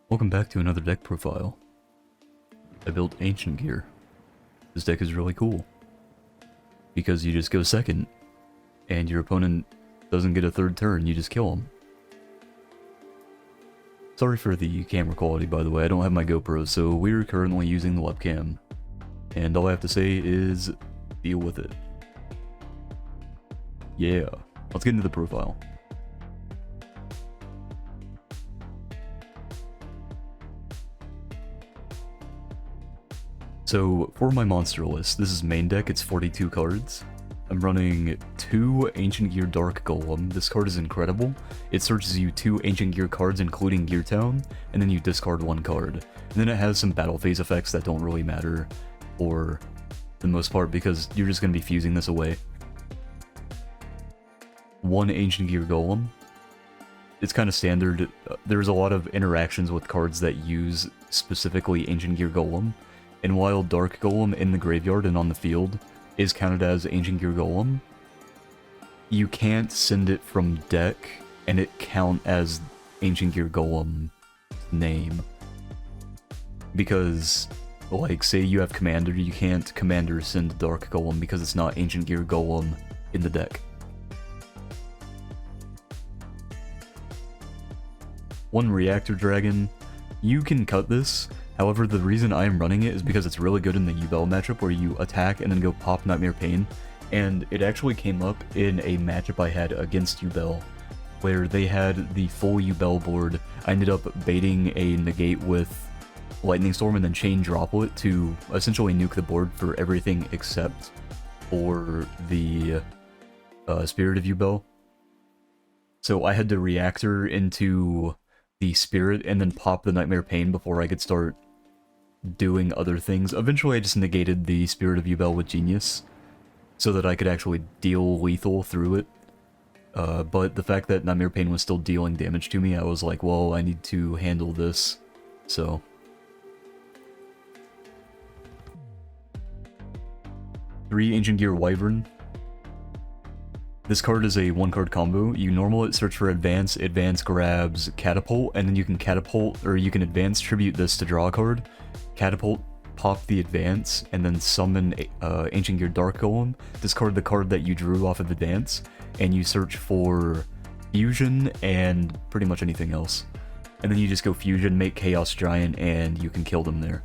Welcome back to another deck profile. I built Ancient Gear. This deck is really cool. Because you just go second, and your opponent doesn't get a third turn, you just kill him. Sorry for the camera quality, by the way, I don't have my GoPro, so we're currently using the webcam. And all I have to say is, deal with it. Yeah, let's get into the profile. So, for my monster list, this is main deck, it's 42 cards. I'm running 2 Ancient Gear Dark Golem. This card is incredible. It searches you 2 Ancient Gear cards, including Gear Town, and then you discard 1 card. And then it has some battle phase effects that don't really matter for the most part, because you're just going to be fusing this away. 1 Ancient Gear Golem. It's kind of standard. There's a lot of interactions with cards that use specifically Ancient Gear Golem. And while Dark Golem in the graveyard and on the field is counted as Ancient Gear Golem, you can't send it from deck and it count as Ancient Gear Golem name. Because, like, say you have Commander, you can't Commander send Dark Golem because it's not Ancient Gear Golem in the deck. 1 Reactor Dragon. You can cut this. However, the reason I am running it is because it's really good in the Yubel matchup where you attack and then go pop Nightmare Pain. And it actually came up in a matchup I had against Yubel, where they had the full Yubel board. I ended up baiting a negate with Lightning Storm and then Chain Droplet to essentially nuke the board for everything except for the Spirit of Yubel. So I had to Reactor into the Spirit and then pop the Nightmare Pain before I could start doing other things. Eventually I just negated the Spirit of Yubel with Genius so that I could actually deal lethal through it. But the fact that Nightmare Pain was still dealing damage to me, I was like, well, I need to handle this. So 3 Ancient Gear Wyvern. This card is a 1-card combo. You normal it, search for advance, advance grabs catapult, and then you can catapult, or you can advance tribute this to draw a card, catapult, pop the advance, and then summon Ancient Gear Dark Golem, discard the card that you drew off of advance, and you search for fusion and pretty much anything else. And then you just go fusion, make Chaos Giant, and you can kill them there.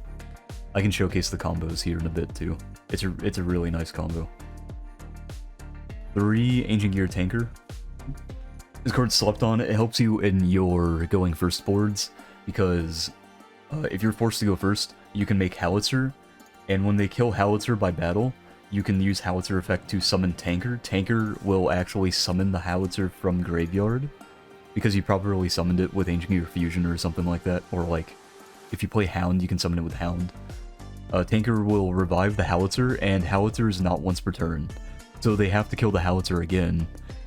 I can showcase the combos here in a bit too. It's a really nice combo. 3 Ancient Gear Tanker. This card slept on. It helps you in your going first boards, because if you're forced to go first, you can make Howitzer, and when they kill Howitzer by battle, you can use Howitzer effect to summon Tanker. Tanker will actually summon the Howitzer from graveyard, because you properly summoned it with Ancient Gear Fusion or something like that, or like, if you play Hound, you can summon it with Hound. Tanker will revive the Howitzer, and Howitzer is not once per turn. So they have to kill the Howitzer again.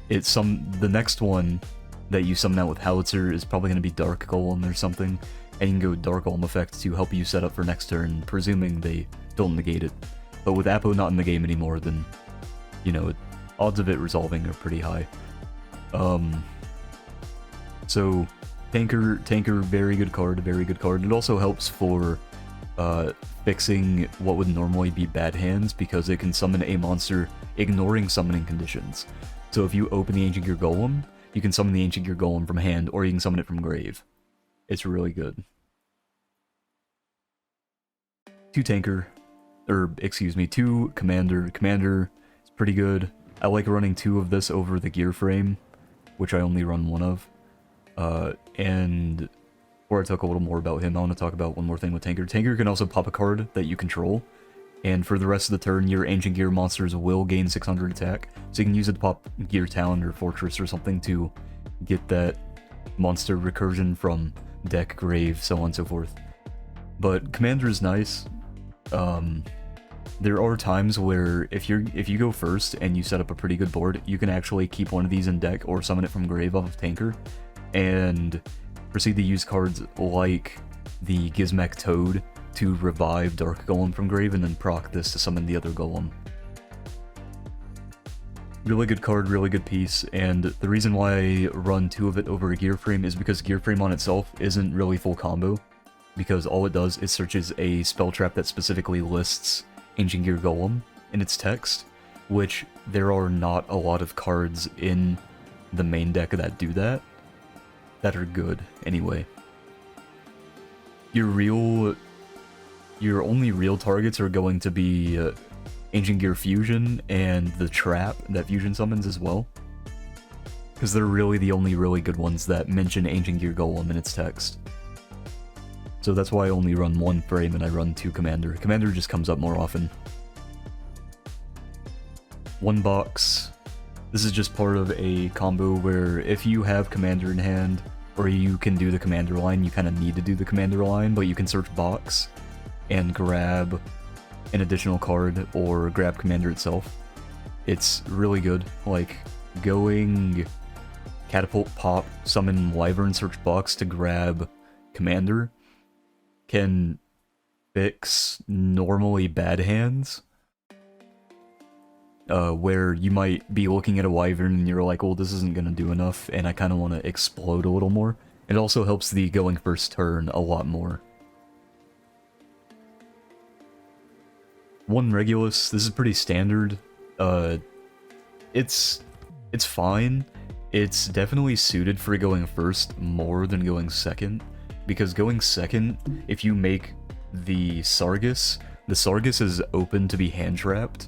The next one that you summon out with Howitzer is probably going to be Dark Golem or something, and you can go Dark Golem effect to help you set up for next turn, presuming they don't negate it. But with Apo not in the game anymore, then, you know, odds of it resolving are pretty high. So, Tanker, very good card, very good card. It also helps for fixing what would normally be bad hands, because it can summon a monster ignoring summoning conditions. So if you open the Ancient Gear Golem, you can summon the Ancient Gear Golem from hand, or you can summon it from grave. It's really good. 2 Tanker, or excuse me, 2 Commander. Commander is pretty good. I like running 2 of this over the gear frame, which I only run 1 of. And before I talk a little more about him, I want to talk about one more thing with Tanker. Tanker can also pop a card that you control, and for the rest of the turn, your Ancient Gear monsters will gain 600 attack, so you can use it to pop Gear Town or Fortress or something to get that monster recursion from deck, grave, so on and so forth. But Commander is nice. There are times where if you go first and you set up a pretty good board, you can actually keep one of these in deck or summon it from grave off of Tanker, and proceed to use cards like the Gizmek Toad to revive Dark Golem from grave, and then proc this to summon the other Golem. Really good card, really good piece, and the reason why I run 2 of it over a Gear Frame is because Gear Frame on itself isn't really full combo, because all it does is searches a spell trap that specifically lists Ancient Gear Golem in its text, which there are not a lot of cards in the main deck that do that are good, anyway. Your only real targets are going to be Ancient Gear Fusion and the trap that Fusion summons as well, because they're really the only really good ones that mention Ancient Gear Golem in its text. So that's why I only run 1 frame and I run 2 Commander. Commander just comes up more often. 1 box. This is just part of a combo where if you have Commander in hand, or you can do the Commander line, you kind of need to do the Commander line, but you can search box and grab an additional card or grab Commander itself. It's really good. Like, going Catapult, Pop, Summon, Wyvern, search box to grab Commander can fix normally bad hands. Where you might be looking at a Wyvern and you're like, well, this isn't going to do enough, and I kind of want to explode a little more. It also helps the going first turn a lot more. 1 Regulus, this is pretty standard. It's fine. It's definitely suited for going first more than going second, because going second, if you make the Sargus is open to be hand-trapped,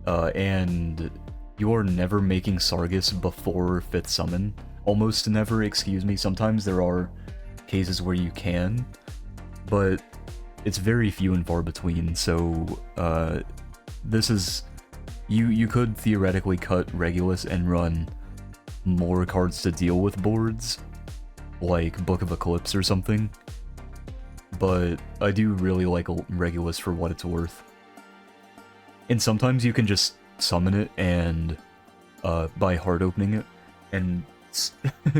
and you are never making Sargus before 5th summon. Almost never, excuse me. Sometimes there are cases where you can, but it's very few and far between, so this is... You could theoretically cut Regulus and run more cards to deal with boards, like Book of Eclipse or something, but I do really like Regulus for what it's worth. And sometimes you can just summon it and by hard opening it, and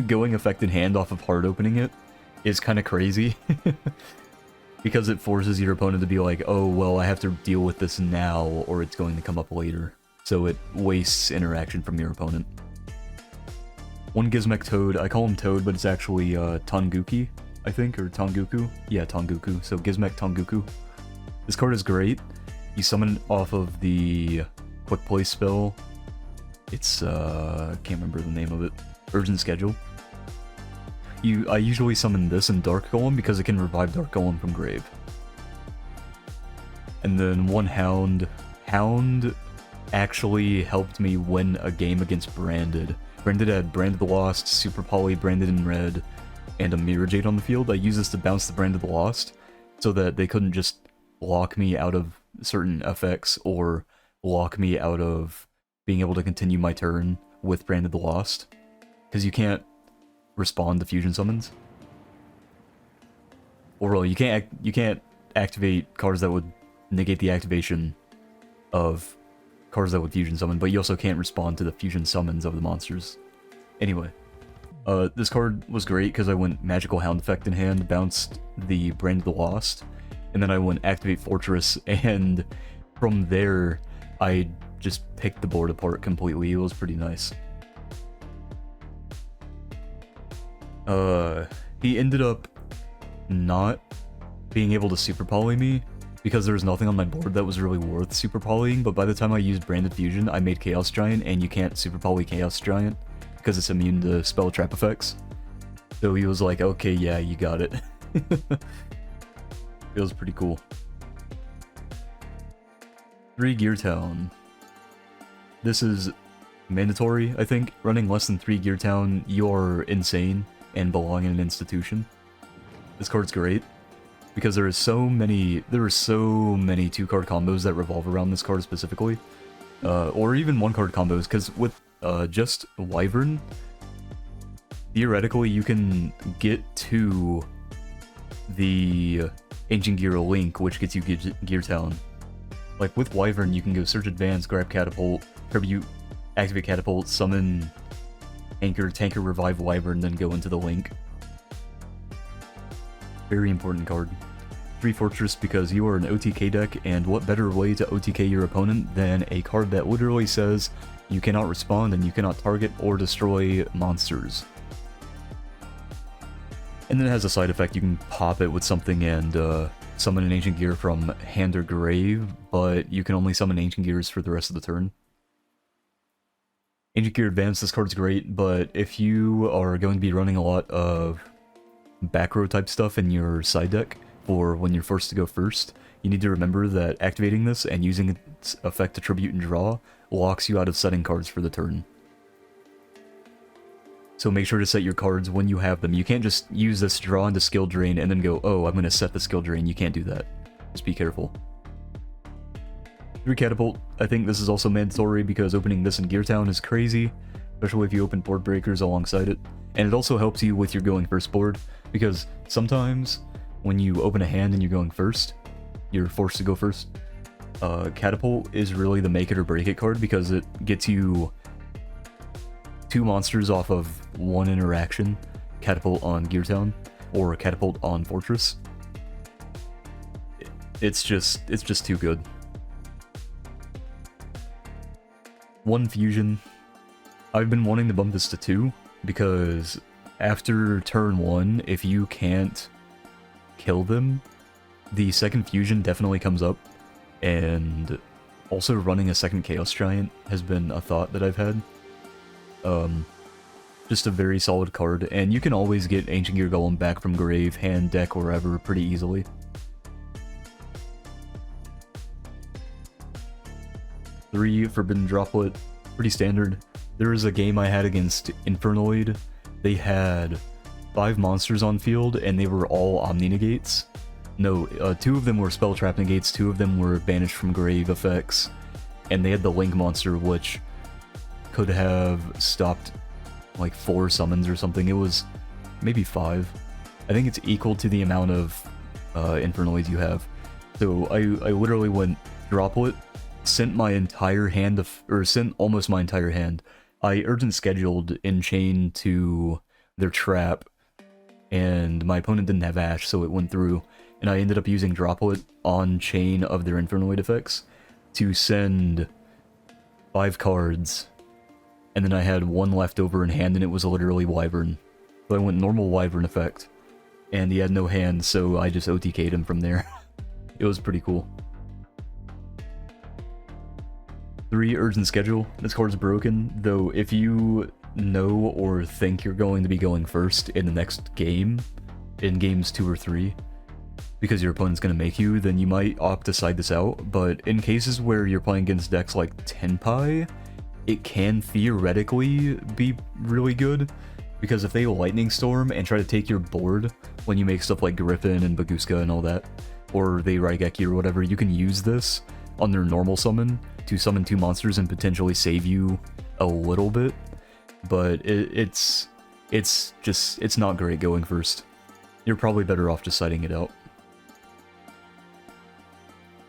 going effect in hand off of hard opening it is kind of crazy. Because it forces your opponent to be like, oh, well, I have to deal with this now, or it's going to come up later. So it wastes interaction from your opponent. 1 Gizmek Toad. I call him Toad, but it's actually Tanguki, I think, or Tanguku. Yeah, Tanguku. So Gizmek Tanguku. This card is great. You summon it off of the Quick Play spell. It's, can't remember the name of it. Urgent Schedule. I usually summon this in Dark Golem because it can revive Dark Golem from grave. And then 1 Hound. Hound actually helped me win a game against Branded. Branded had Branded the Lost, Super Poly, Branded in red, and a Mirror Jade on the field. I used this to bounce the Branded the Lost so that they couldn't just lock me out of certain effects or lock me out of being able to continue my turn with Branded the Lost. Because you can't respond to fusion summons. Or well, you can't activate cards that would negate the activation of cards that would fusion summon, but you also can't respond to the fusion summons of the monsters. Anyway, this card was great because I went Magical Hound effect in hand, bounced the Brand of the Lost, and then I went Activate Fortress, and from there, I just picked the board apart completely. It was pretty nice. He ended up not being able to super poly me because there was nothing on my board that was really worth super polying, but by the time I used Branded Fusion, I made Chaos Giant, and you can't super poly Chaos Giant because it's immune to spell trap effects. So he was like, okay, yeah, you got it. It was pretty cool. 3 Gear Town. This is mandatory, I think. Running less than 3 Gear Town, you're insane and belong in an institution. This card's great because there are so many 2-card combos that revolve around this card specifically, or even 1-card combos. Because with just Wyvern, theoretically you can get to the Ancient Gear Link, which gets you Gear Town. Like with Wyvern, you can go Search Advance, grab Catapult, Tribute, activate Catapult, summon Anchor, Tanker, Revive Wyvern, then go into the Link. Very important card. 3 Fortress because you are an OTK deck, and what better way to OTK your opponent than a card that literally says You cannot respond, and you cannot target or destroy monsters. And then it has a side effect, you can pop it with something and summon an Ancient Gear from hand or grave, but you can only summon Ancient Gears for the rest of the turn. Ancient Gear Advance, this card's great, but if you are going to be running a lot of back row type stuff in your side deck for when you're forced to go first, you need to remember that activating this and using its effect to tribute and draw locks you out of setting cards for the turn. So make sure to set your cards when you have them. You can't just use this draw into skill drain and then go, oh, I'm going to set the skill drain. You can't do that. Just be careful. 3 Catapult, I think this is also mandatory because opening this in Gear Town is crazy, especially if you open board breakers alongside it. And it also helps you with your going first board, because sometimes when you open a hand and you're going first, you're forced to go first. Catapult is really the make it or break it card because it gets you 2 monsters off of 1 interaction, Catapult on Gear Town, or Catapult on Fortress. It's just too good. 1 fusion. I've been wanting to bump this to 2, because after turn 1, if you can't kill them, the second fusion definitely comes up, and also running a second Chaos Giant has been a thought that I've had. Just a very solid card, and you can always get Ancient Gear Golem back from grave, hand, deck, wherever pretty easily. 3 Forbidden Droplet, pretty standard. There was a game I had against Infernoid. They had 5 monsters on field, and they were all Omni Negates. No, 2 of them were Spell Trap Negates, 2 of them were Banished from Grave effects, and they had the Link monster, which could have stopped like 4 summons or something. It was maybe 5. I think it's equal to the amount of Infernoids you have. So I literally went Droplet, sent my entire hand sent almost my entire hand. I urgent scheduled in chain to their trap, and my opponent didn't have Ash, so it went through, and I ended up using Droplet on chain of their Infernoid effects to send 5 cards, and then I had 1 left over in hand, and it was literally Wyvern. So I went normal Wyvern effect, and he had no hand, so I just OTK'd him from there. It was pretty cool. 3 Urgent Schedule. This card's broken, though if you know or think you're going to be going first in the next game, in games 2 or 3, because your opponent's going to make you, then you might opt to side this out, but in cases where you're playing against decks like Tenpai, it can theoretically be really good, because if they Lightning Storm and try to take your board when you make stuff like Griffin and Baguska and all that, or they Raigeki or whatever, you can use this on their normal summon to summon 2 monsters and potentially save you a little bit, but it's not great going first. You're probably better off just siding it out.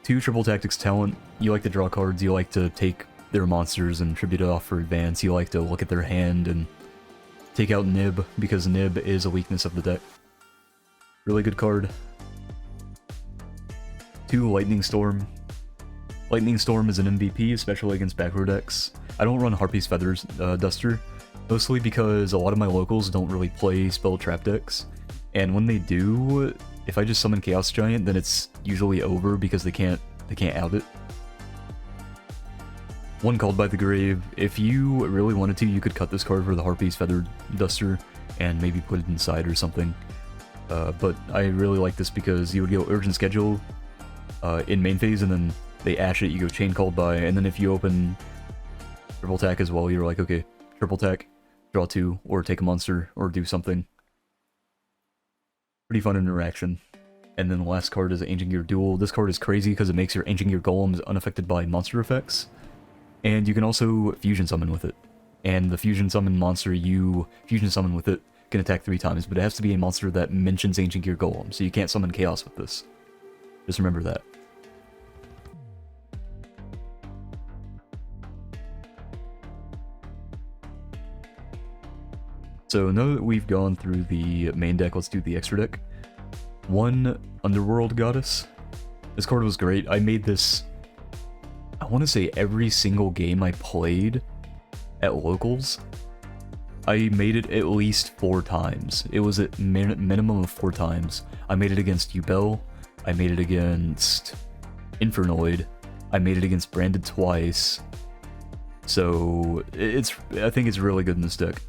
2 Triple Tactics Talent. You like to draw cards, you like to take their monsters and tribute it off for advance, you like to look at their hand and take out Nib, because Nib is a weakness of the deck. Really good card. 2 Lightning Storm. Lightning Storm is an MVP, especially against back row decks. I don't run Harpy's Feathers Duster, mostly because a lot of my locals don't really play spell trap decks, and when they do, if I just summon Chaos Giant, then it's usually over because they can't out it. 1 Called by the Grave. If you really wanted to, you could cut this card for the Harpy's Feather Duster and maybe put it inside or something. But I really like this because you would go Urgent Schedule in main phase, and then they Ash it, you go Chain Called by, and then if you open Triple Tack as well, you're like, okay, Triple Tack, draw 2, or take a monster, or do something. Pretty fun interaction. And then the last card is Ancient Gear Duel. This card is crazy because it makes your Ancient Gear Golems unaffected by monster effects, and you can also Fusion Summon with it. And the Fusion Summon monster you Fusion Summon with it can attack 3 times, but it has to be a monster that mentions Ancient Gear Golem, so you can't summon Chaos with this. Just remember that. So now that we've gone through the main deck, let's do the extra deck. 1 Underworld Goddess. This card was great. I made this, I want to say every single game I played at locals, I made it at least 4 times. It was at minimum of 4 times. I made it against yugioh, I made it against Infernoid, I made it against Branded twice. So I think it's really good in this deck.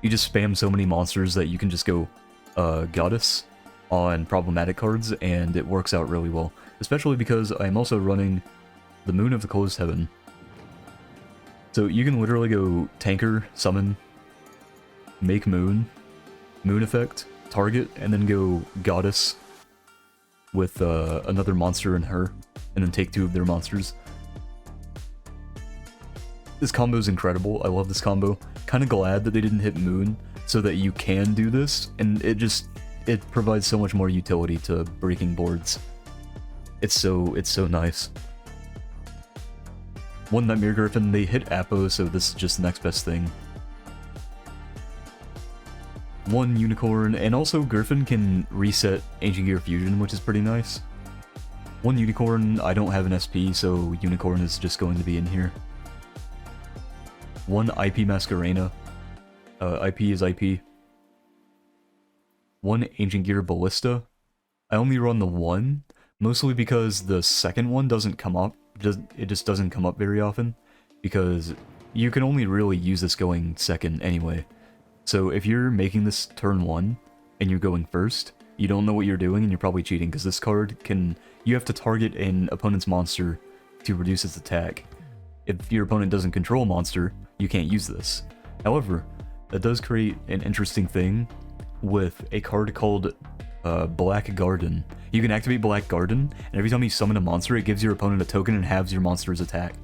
You just spam so many monsters that you can just go Goddess on problematic cards, and it works out really well. Especially because I'm also running the Moon of the Closed Heaven. So you can literally go Tanker, Summon, make Moon, Moon effect, target, and then go Goddess with another monster in her, and then take 2 of their monsters. This combo is incredible. I love this combo. Kind of glad that they didn't hit Moon so that you can do this, and it provides so much more utility to breaking boards. It's so nice. 1 Nightmare Griffin, they hit Apo, so this is just the next best thing. 1 Unicorn, and also Griffin can reset Ancient Gear Fusion, which is pretty nice. 1 Unicorn, I don't have an SP, so Unicorn is just going to be in here. 1 IP Masquerena. IP is IP. 1 Ancient Gear Ballista. I only run the 1, mostly because the second one doesn't come up. It just doesn't come up very often, because you can only really use this going second anyway. So if you're making this turn 1 and you're going first, you don't know what you're doing and you're probably cheating, because this card you have to target an opponent's monster to reduce its attack. If your opponent doesn't control a monster, you can't use this. However, that does create an interesting thing with a card called Black Garden. You can activate Black Garden, and every time you summon a monster, it gives your opponent a token and halves your monster's attack.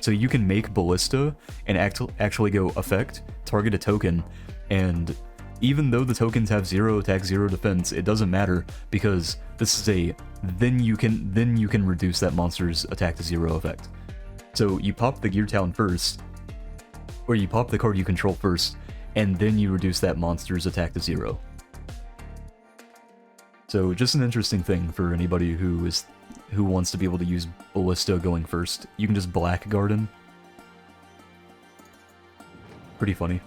So you can make Ballista and actually go effect, target a token, and even though the tokens have 0 attack, 0 defense, it doesn't matter, because this is then you can reduce that monster's attack to 0 effect. So you pop the Gear Talon first, or you pop the card you control first, and then you reduce that monster's attack to 0. So just an interesting thing for anybody who wants to be able to use Ballista going first. You can just Black Garden. Pretty funny.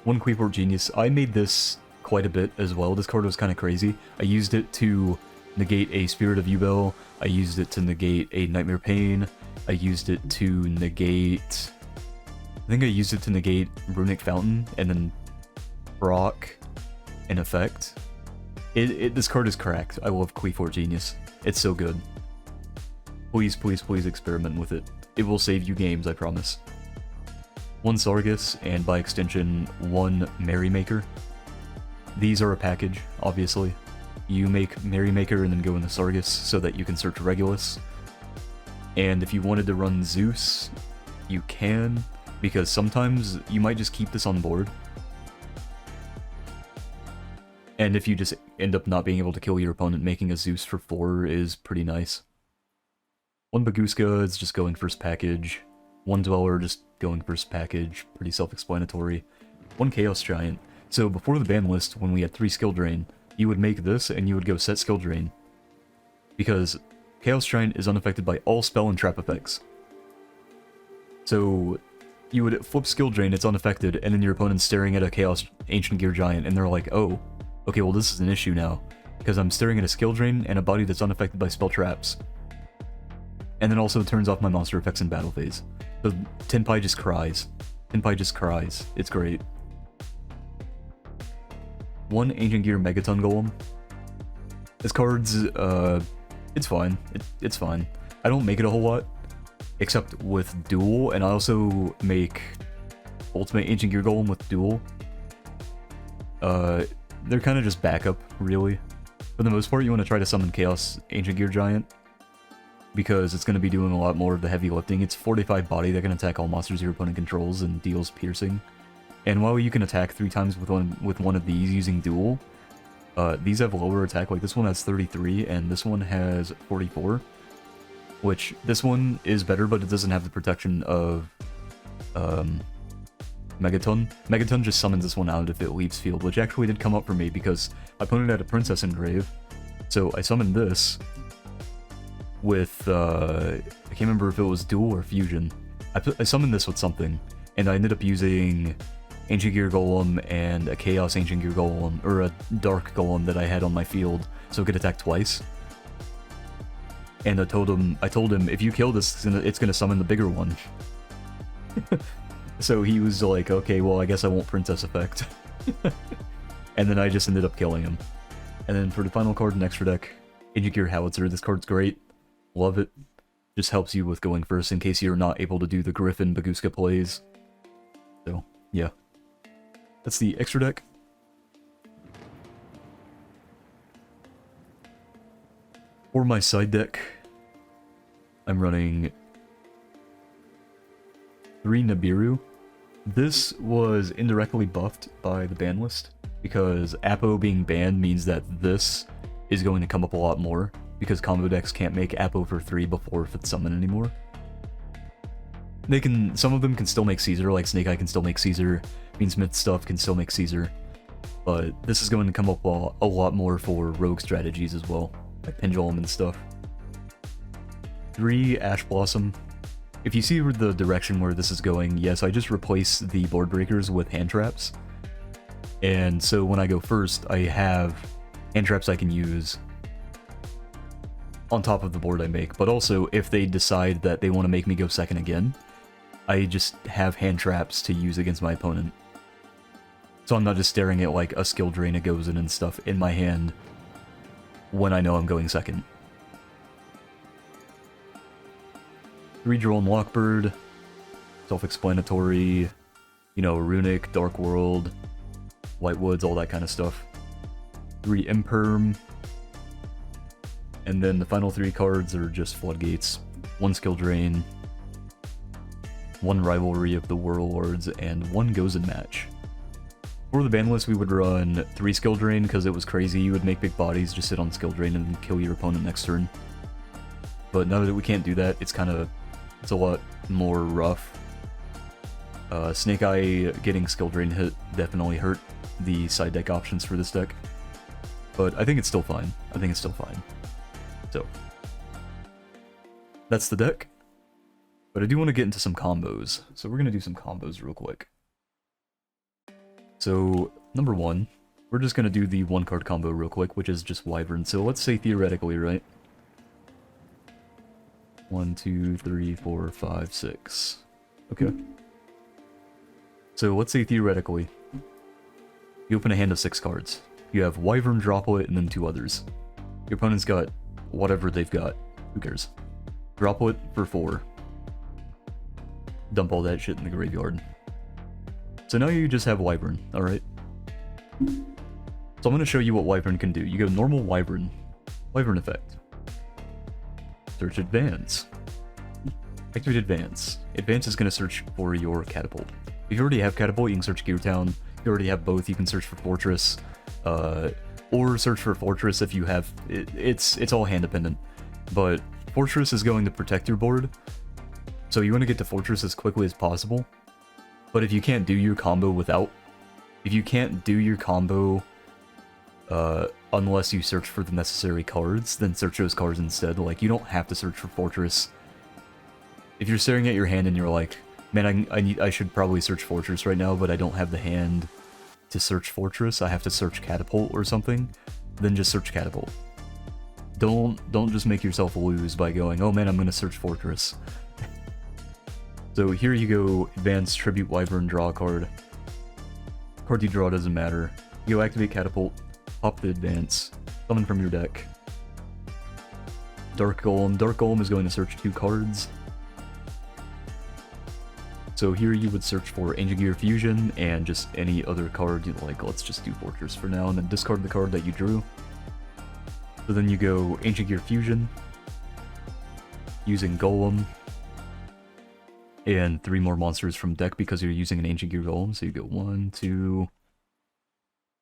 1 Quayport Genius. I made this quite a bit as well. This card was kind of crazy. I used it to negate a Spirit of Yubel. I used it to negate a Nightmare Pain. I used it to negate... I think I used it to negate Runic Fountain, and then proc an effect. This card is cracked. I love Quayport Genius. It's so good. Please, please, please experiment with it. It will save you games, I promise. 1 Sargus, and by extension, 1 Merrymaker. These are a package, obviously. You make Merrymaker and then go into Sargus so that you can search Regulus. And if you wanted to run Zeus, you can, because sometimes you might just keep this on board. And if you just end up not being able to kill your opponent, making a Zeus for 4 is pretty nice. 1 Baguska is just going first package. 1 Dweller just going first package, pretty self-explanatory. 1 Chaos Giant. So before the ban list, when we had 3 skill drain, you would make this and you would go set skill drain. Because Chaos Giant is unaffected by all spell and trap effects. So you would flip skill drain, it's unaffected, and then your opponent's staring at a Chaos Ancient Gear Giant, and they're like, oh, okay, well this is an issue now, because I'm staring at a skill drain and a body that's unaffected by spell traps. And then also turns off my monster effects in battle phase. So Tenpai just cries. Tenpai just cries. It's great. 1 Ancient Gear Megaton Golem. This card's, it's fine. It's fine. I don't make it a whole lot, except with Duel, and I also make Ultimate Ancient Gear Golem with Duel. They're kind of just backup, really. For the most part, you want to try to summon Chaos Ancient Gear Giant, because it's going to be doing a lot more of the heavy lifting. It's 45 body that can attack all monsters your opponent controls and deals piercing. And while you can attack 3 times with one of these using Duel, these have lower attack. Like this one has 33 and this one has 44, which this one is better, but it doesn't have the protection of Megaton. Megaton just summons this one out if it leaves field, which actually did come up for me because my opponent had a Princess Engrave. So I summoned this with, I can't remember if it was Duel or Fusion. I summoned this with something, and I ended up using Ancient Gear Golem and a Chaos Ancient Gear Golem, or a Dark Golem that I had on my field, so it could attack twice. And I told him, if you kill this, it's gonna summon the bigger one. So he was like, okay, well, I guess I won't Princess Effect. And then I just ended up killing him. And then for the final card in extra deck, Ancient Gear Howitzer. This card's great. Love it. Just helps you with going first in case you're not able to do the Griffin Baguska plays. So, yeah. That's the extra deck. For my side deck, I'm running 3 Nibiru. This was indirectly buffed by the ban list, because Apo being banned means that this is going to come up a lot more, because combo decks can't make Apo for 3 before 5th summon anymore. They can, some of them can still make Caesar, like Snake Eye can still make Caesar, Beansmith stuff can still make Caesar, but this is going to come up a lot more for rogue strategies as well, like Pendulum and stuff. 3 Ash Blossom. If you see the direction where this is going, yes, I just replaced the board breakers with hand traps. And so when I go first, I have hand traps I can use on top of the board I make, but also if they decide that they want to make me go second again, I just have hand traps to use against my opponent. So I'm not just staring at like a skill drain, a Gozen and stuff in my hand when I know I'm going second. 3 Drone Lockbird, self-explanatory, you know, Runic, Dark World, White Woods, all that kind of stuff. 3 Imperm, and then the final 3 cards are just Floodgates, 1 Skill Drain, 1 Rivalry of the Warlords, and 1 Gozen Match. For the ban list, we would run 3 Skill Drain because it was crazy. You would make big bodies, just sit on Skill Drain, and then kill your opponent next turn. But now that we can't do that, it's a lot more rough. Snake Eye getting Skill Drain hit definitely hurt the side deck options for this deck. But I think it's still fine. So, that's the deck. But I do want to get into some combos. So we're going to do some combos real quick. So, number 1, we're just going to do the 1-card combo real quick, which is just Wyvern. So let's say theoretically, right? 1, 2, 3, 4, 5, 6. Okay. So let's say theoretically, you open a hand of 6 cards. You have Wyvern, Droplet, and then 2 others. Your opponent's got whatever they've got. Who cares? Droplet for 4. Dump all that shit in the graveyard. So now you just have Wyvern, alright? So I'm going to show you what Wyvern can do. You go normal Wyvern. Wyvern effect. Search Advance. Activate Advance. Advance is going to search for your Catapult. If you already have Catapult, you can search Gear Town. If you already have both, you can search for Fortress. Or search for Fortress if you have... It's all hand dependent. But Fortress is going to protect your board. So you want to get to Fortress as quickly as possible. But if you can't do your combo unless you search for the necessary cards, then search those cards instead. Like, you don't have to search for Fortress. If you're staring at your hand and you're like, man, I should probably search Fortress right now, but I don't have the hand to search Fortress, I have to search Catapult or something, then just search Catapult. Don't just make yourself lose by going, oh man, I'm gonna search Fortress. So here you go, Advance, Tribute Wyvern, draw a card. Card you draw doesn't matter. You go activate Catapult, pop the Advance, summon from your deck. Dark Golem. Dark Golem is going to search 2 cards. So here you would search for Ancient Gear Fusion and just any other card you like. Let's just do Fortress for now, and then discard the card that you drew. So then you go Ancient Gear Fusion, using Golem, and 3 more monsters from deck because you're using an Ancient Gear Golem. So you go 1, 2,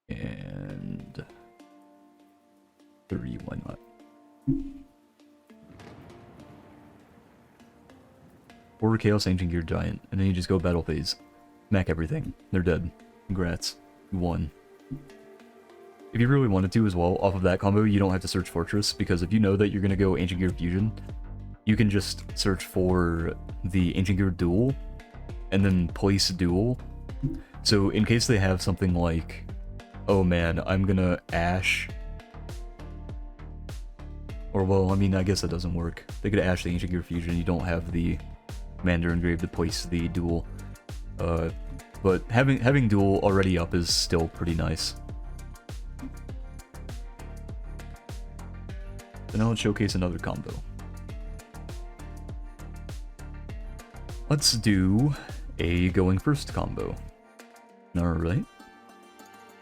and 3, why not? 4 Chaos Ancient Gear Giant, and then you just go Battle Phase. Smack everything. They're dead. Congrats. You won. If you really wanted to as well, off of that combo, you don't have to search Fortress, because if you know that you're going to go Ancient Gear Fusion, you can just search for the Ancient Gear Duel, and then place duel. So in case they have something like, oh man, I'm gonna Ash, or well, I mean, I guess that doesn't work. They could Ash the Ancient Gear Fusion, you don't have the commander engraved to place the duel. But having duel already up is still pretty nice. So now let's showcase another combo. Let's do a going first combo. Alright.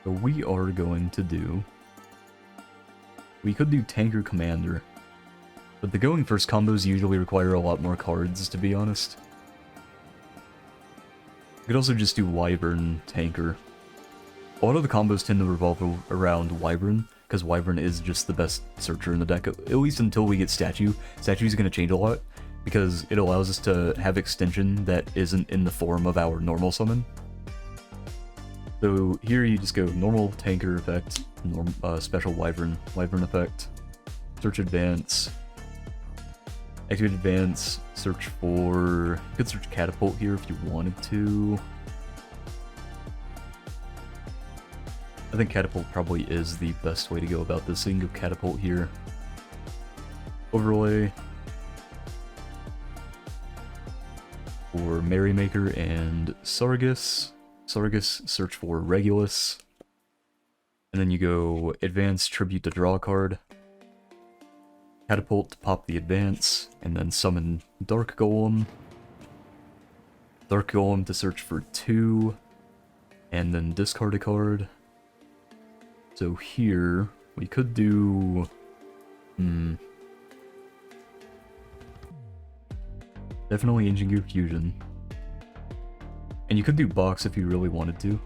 So we are going to do... We could do Tanker Commander. But the going first combos usually require a lot more cards, to be honest. We could also just do Wyvern Tanker. A lot of the combos tend to revolve around Wyvern, because Wyvern is just the best searcher in the deck, at least until we get Statue. Statue is going to change a lot, because it allows us to have extension that isn't in the form of our normal summon. So here you just go normal Tanker effect, special Wyvern effect, search advance, activate advance, search for... You could search Catapult here if you wanted to. I think Catapult probably is the best way to go about this, so you can go Catapult here. Overlay. For Merrymaker and Sargus. Sargus, search for Regulus. And then you go Advance, Tribute to draw a card. Catapult to pop the advance, and then summon Dark Golem. Dark Golem to search for 2, and then discard a card. So here, we could do... Definitely Ancient Gear Fusion. And you could do Box if you really wanted to.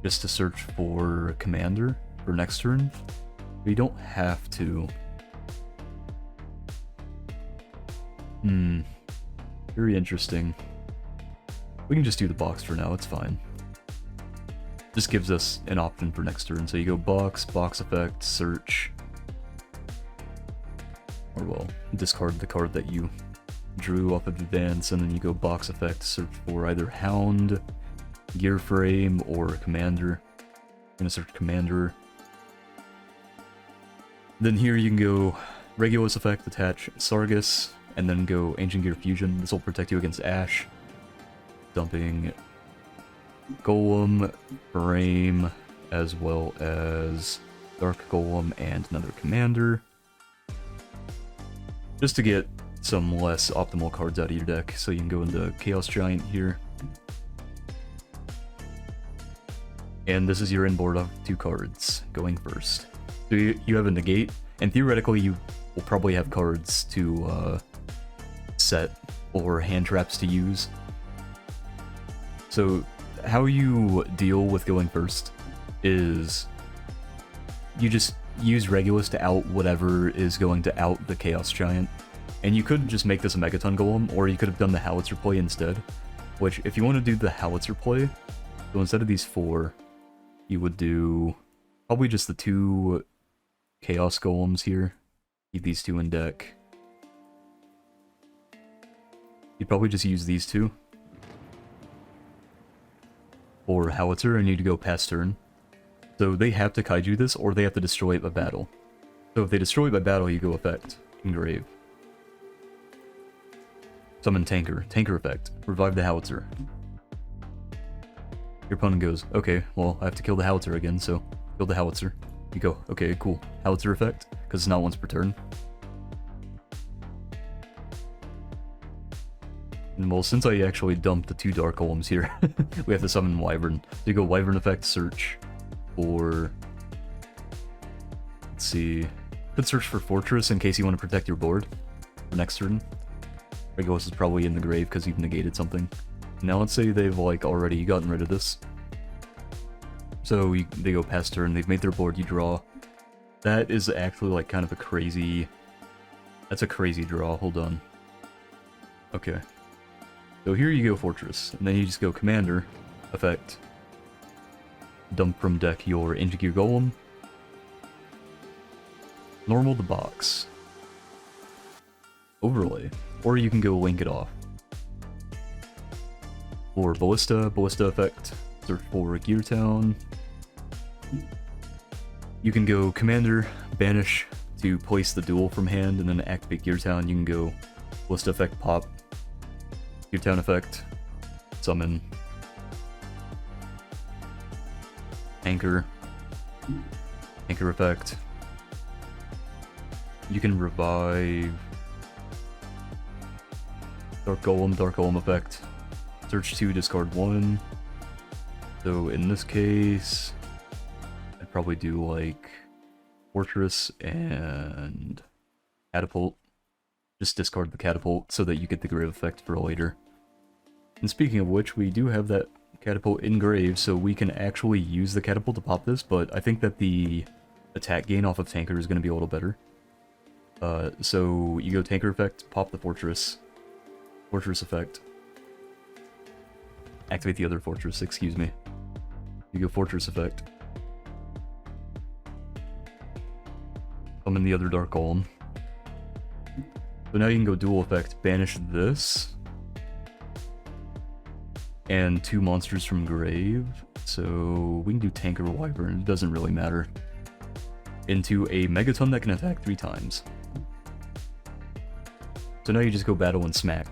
Just to search for Commander for next turn. But you don't have to. Very interesting. We can just do the Box for now, it's fine. Just gives us an option for next turn. So you go Box, Box effect, search. Or well, discard the card that you drew off of advance, and then you go Box effect, search for either Hound, Gear Frame, or Commander. I'm gonna search Commander. Then here you can go Regulus effect, attach Sargus, and then go Ancient Gear Fusion. This will protect you against Ash. Dumping Golem, Frame, as well as Dark Golem and another Commander. Just to get some less optimal cards out of your deck, so you can go into Chaos Giant here. And this is your inboard of 2 cards, going first. So you have a negate, and theoretically you will probably have cards to set, or hand traps to use. So how you deal with going first is you just use Regulus to out whatever is going to out the Chaos Giant. And you could just make this a Megaton Golem, or you could have done the Howitzer play instead. Which, if you want to do the Howitzer play, so instead of these 4, you would do probably just the 2 Chaos Golems here. Keep these 2 in deck. You'd probably just use these 2 for Howitzer, and you'd go past turn. So they have to Kaiju this, or they have to destroy it by battle. So if they destroy it by battle, you go effect, Engrave. Summon Tanker, Tanker effect, revive the Howitzer. Your opponent goes, okay, well, I have to kill the Howitzer again, so kill the Howitzer. You go, okay, cool. Howitzer effect, because it's not once per turn. And well, since I actually dumped the 2 Dark Golems here, we have to summon Wyvern. So you go Wyvern effect, search for... Let's see... Could search for Fortress in case you want to protect your board for next turn. Regulus is probably in the grave because you've negated something. Now let's say they've like already gotten rid of this. So they go past turn, they've made their board, you draw. That is actually like kind of a crazy... That's a crazy draw, hold on. Okay. So here you go Fortress, and then you just go Commander, effect. Dump from deck your Ancient Gear Golem. Normal the box. Overlay. Or you can go link it off. For Ballista effect, search for Gear Town. You can go Commander, Banish to place the duel from hand, and then activate Gear Town. You can go Ballista effect, pop, Gear Town effect, summon, Anchor effect. You can revive Dark Golem effect. Search 2, discard 1. So in this case, I'd probably do like Fortress and Catapult. Just discard the Catapult so that you get the Grave effect for later. And speaking of which, we do have that Catapult in Grave, so we can actually use the Catapult to pop this, but I think that the attack gain off of Tanker is going to be a little better. So you go Tanker effect, pop the Fortress effect. Activate the other Fortress, excuse me. You go Fortress effect. Summon the other Dark Golem. So now you can go dual effect, banish this. And 2 monsters from Grave. So we can do Tanker Wyvern, it doesn't really matter. Into a Megaton that can attack 3 times. So now you just go battle and smack.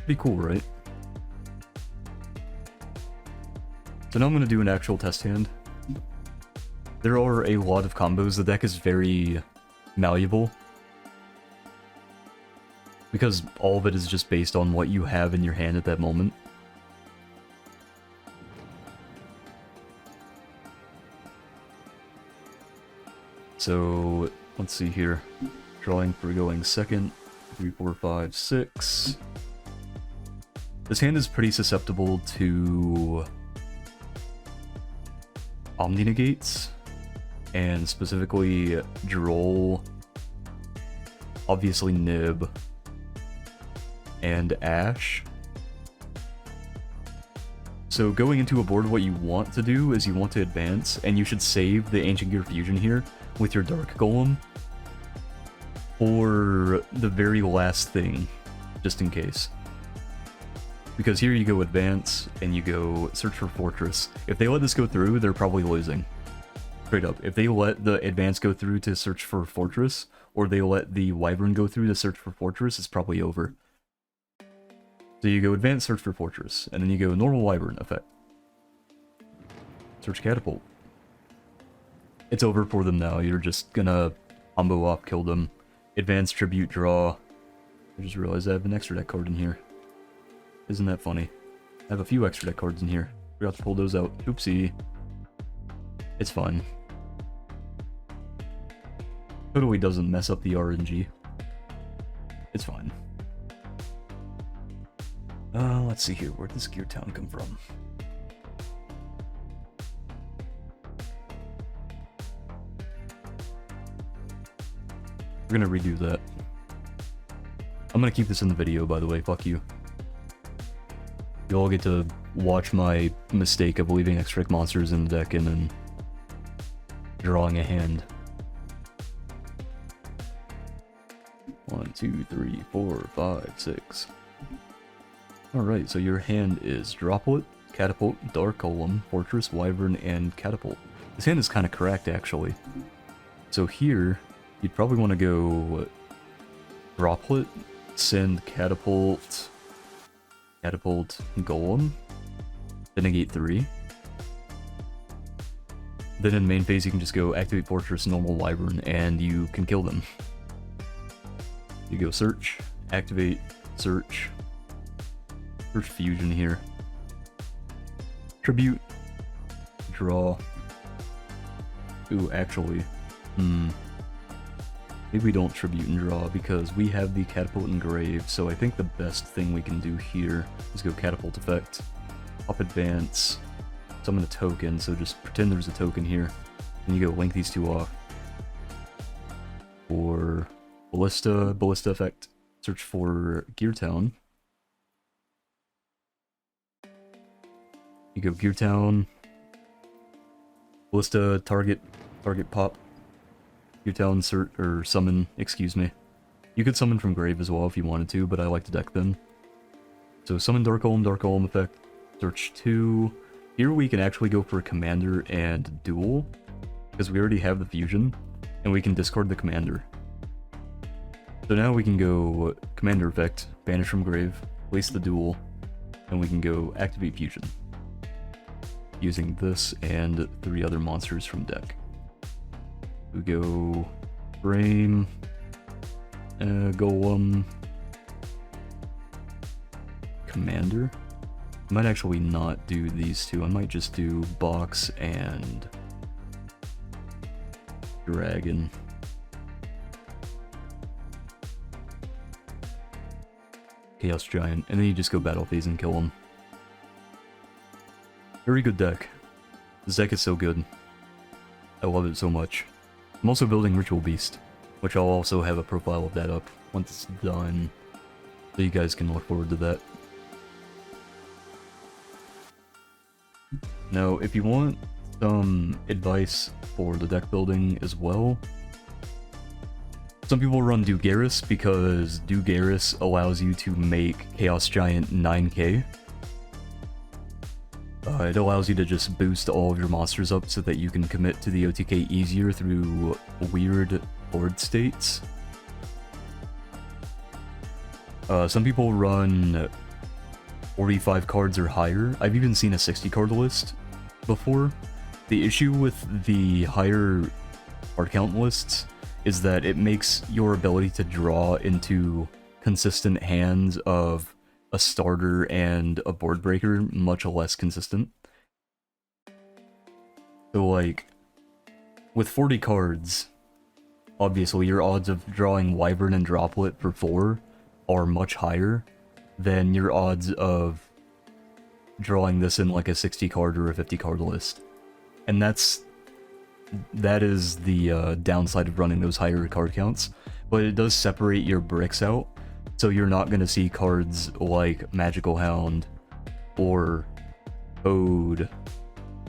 Pretty cool, right? So now I'm going to do an actual test hand. There are a lot of combos. The deck is very malleable. Because all of it is just based on what you have in your hand at that moment. So, let's see here. Drawing for going second. 3, 4, 5, 6. This hand is pretty susceptible to Omni Negates, and specifically Droll, obviously Nib, and Ash. So going into a board, what you want to do is you want to advance, and you should save the Ancient Gear Fusion here with your Dark Golem for the very last thing, just in case. Because here you go advance, and you go search for Fortress. If they let this go through, they're probably losing. Straight up. If they let the advance go through to search for Fortress, or they let the Wyvern go through to search for Fortress, it's probably over. So you go advance, search for Fortress, and then you go normal Wyvern effect. Search Catapult. It's over for them now. You're just gonna combo off, kill them. Advance, tribute, draw. I just realized I have an extra deck card in here. Isn't that funny? I have a few extra deck cards in here. Forgot to pull those out. Oopsie. It's fine. Totally doesn't mess up the RNG. It's fine. Let's see here. Where does Gear Town come from? We're gonna redo that. I'm gonna keep this in the video, by the way. Fuck you. You all get to watch my mistake of leaving extra monsters in the deck and then drawing a hand. 1, 2, 3, 4, 5, 6. Alright, so your hand is Droplet, Catapult, Dark Golem, Fortress, Wyvern, and Catapult. This hand is kind of correct, actually. So here, you'd probably want to go Droplet, send Catapult, Golem, then negate 3. Then in main phase you can just go activate Fortress, normal Wyvern, and you can kill them. You go search, activate, search Fusion here. Tribute, draw. Ooh, actually, maybe we don't tribute and draw because we have the Catapult and Grave, so I think the best thing we can do here is go Catapult effect, up advance, summon a token, so just pretend there's a token here, and you go link these 2 off. For Ballista effect, search for Gear Town. You go Gear Town, Ballista, target pop, Gear Town, summon, excuse me. You could summon from Grave as well if you wanted to, but I like to deck them. So summon Dark Golem effect, search 2. Here we can actually go for Commander and Duel, because we already have the fusion, and we can discard the Commander. So now we can go Commander effect, banish from grave, place the Duel, and we can go activate fusion. Using this and 3 other monsters from deck. We go Frame, Golem, Commander. I might actually not do these two. I might just do Box and Dragon. Chaos Giant, and then you just go battle phase and kill him. Very good deck. This deck is so good. I love it so much. I'm also building Ritual Beast, which I'll also have a profile of that up once it's done, so you guys can look forward to that. Now, if you want some advice for the deck building as well, some people run Dugaris because Dugaris allows you to make Chaos Giant 9k. It allows you to just boost all of your monsters up so that you can commit to the OTK easier through weird board states. Some people run 45 cards or higher. I've even seen a 60 card list before. The issue with the higher card count lists is that it makes your ability to draw into consistent hands of a starter and a board breaker much less consistent. So like, with 40 cards, obviously your odds of drawing Wyvern and Droplet for 4 are much higher than your odds of drawing this in like a 60 card or a 50 card list. And that is the downside of running those higher card counts, but it does separate your bricks out, so you're not going to see cards like Magical Hound or Ode.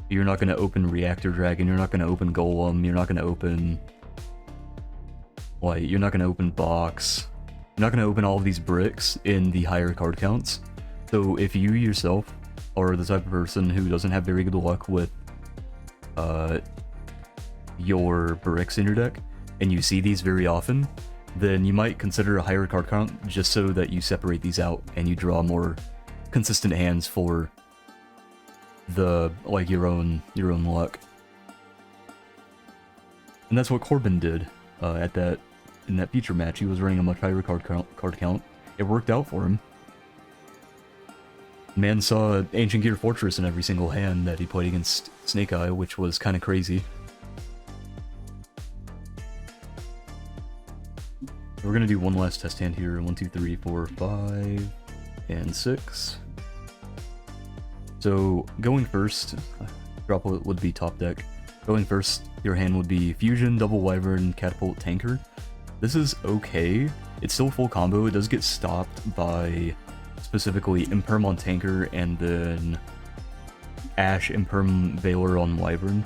You're not going to open Reactor Dragon, you're not going to open Golem, you're not going to open... you're not going to open Box. You're not going to open all of these bricks in the higher card counts. So if you yourself are the type of person who doesn't have very good luck with your bricks in your deck, and you see these very often, then you might consider a higher card count just so that you separate these out and you draw more consistent hands for the your own luck. And that's what Corbin did in that feature match. He was running a much higher card count. It worked out for him. Man saw Ancient Gear Fortress in every single hand that he played against Snake Eye, which was kind of crazy. We're gonna do one last test hand here. 1, 2, 3, 4, 5, and 6. So going first, Droplet would be top deck. Going first, your hand would be Fusion, Double Wyvern, Catapult, Tanker. This is okay. It's still full combo. It does get stopped by specifically Imperm on Tanker and then Ash Imperm Valor on Wyvern.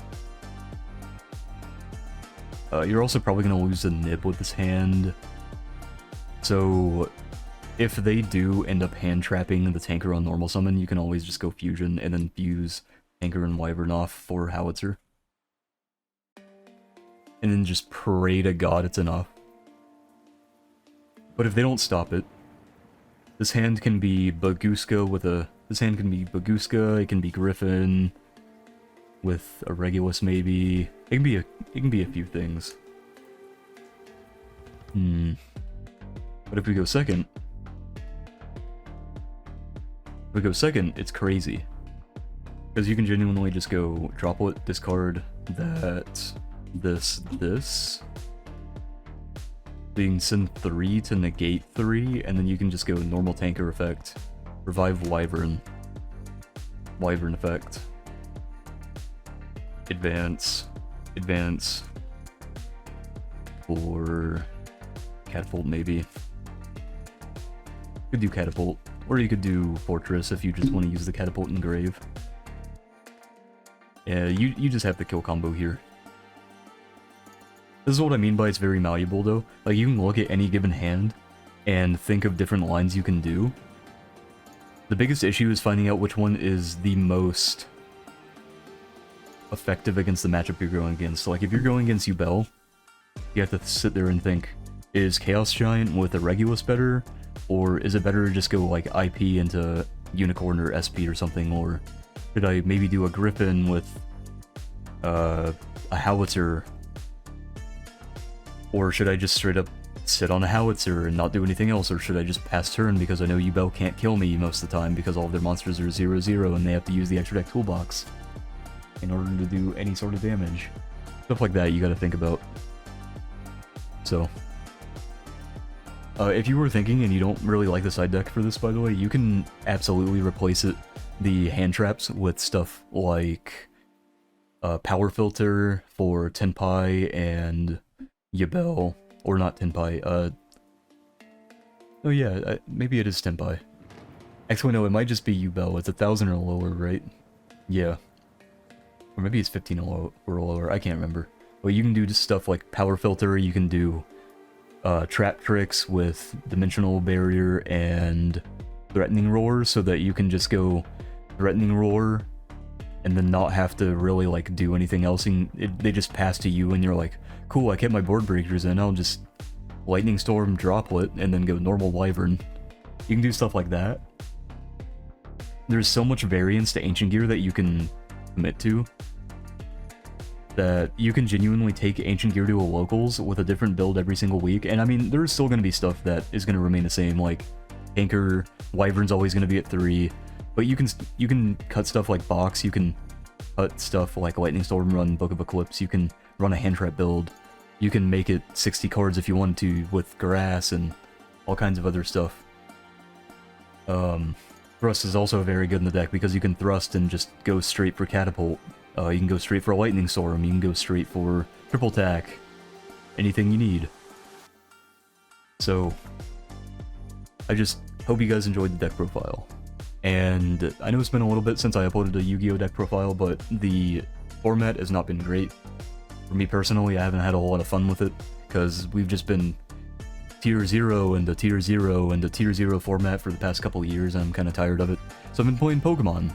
You're also probably going to lose the Nib with this hand. So if they do end up hand trapping the Tanker on normal summon, you can always just go Fusion and then fuse Tanker and Wyvern off for Howitzer. And then just pray to God it's enough. But if they don't stop it, this hand can be Baguska with a... This hand can be Baguska, it can be Griffin with a Regulus maybe. It can be a few things. But if we go second, it's crazy. Because you can genuinely just go Droplet, discard that, this. So you can send 3 to negate 3, and then you can just go normal Tanker effect, revive Wyvern, Wyvern effect, advance, or Catapult maybe. You could do Catapult, or you could do Fortress if you just want to use the Catapult in Grave. Yeah, you just have the kill combo here. This is what I mean by it's very malleable though. Like, you can look at any given hand and think of different lines you can do. The biggest issue is finding out which one is the most effective against the matchup you're going against. So, like, if you're going against Yubel, you have to sit there and think, is Chaos Giant with a Regulus better? Or is it better to just go, like, IP into Unicorn or SP or something? Or should I maybe do a Griffin with a Howitzer? Or should I just straight up sit on a Howitzer and not do anything else? Or should I just pass turn because I know Yubel can't kill me most of the time because all of their monsters are 0/0 and they have to use the extra deck toolbox in order to do any sort of damage? Stuff like that you gotta think about. So, if you were thinking and you don't really like the side deck for this, by the way, you can absolutely replace the hand traps with stuff like Power Filter for Tenpai and Yubel, or not Tenpai, oh yeah, maybe it is Tenpai. Actually no, it might just be Yubel, it's 1,000 or lower, right? Yeah. Or maybe it's 15 or lower, I can't remember. But you can do just stuff like Power Filter, you can do trap tricks with Dimensional Barrier and Threatening Roar, so that you can just go Threatening Roar and then not have to really like do anything else, and they just pass to you and you're like, cool, I kept my board breakers in, I'll just Lightning Storm Droplet and then go normal Wyvern. You can do stuff like that. There's so much variance to Ancient Gear that you can commit to, that you can genuinely take Ancient Gear to a locals with a different build every single week. And I mean, there's still going to be stuff that is going to remain the same, like Anchor, Wyvern's always going to be at 3, but you can cut stuff like Box, you can cut stuff like Lightning Storm run Book of Eclipse, you can run a hand trap build, you can make it 60 cards if you want to with Grass and all kinds of other stuff. Thrust is also very good in the deck because you can thrust and just go straight for Catapult. You can go straight for a Lightning Storm, you can go straight for Triple Attack, anything you need. So, I just hope you guys enjoyed the deck profile. And I know it's been a little bit since I uploaded a Yu-Gi-Oh! Deck profile, but the format has not been great. For me personally, I haven't had a whole lot of fun with it, because we've just been Tier 0 and the Tier 0 and the Tier 0 format for the past couple of years, and I'm kind of tired of it. So I've been playing Pokemon,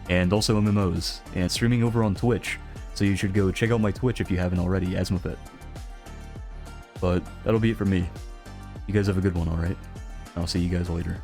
and also MMOs, and streaming over on Twitch, so you should go check out my Twitch if you haven't already, Asmopet. But that'll be it for me. You guys have a good one, alright? I'll see you guys later.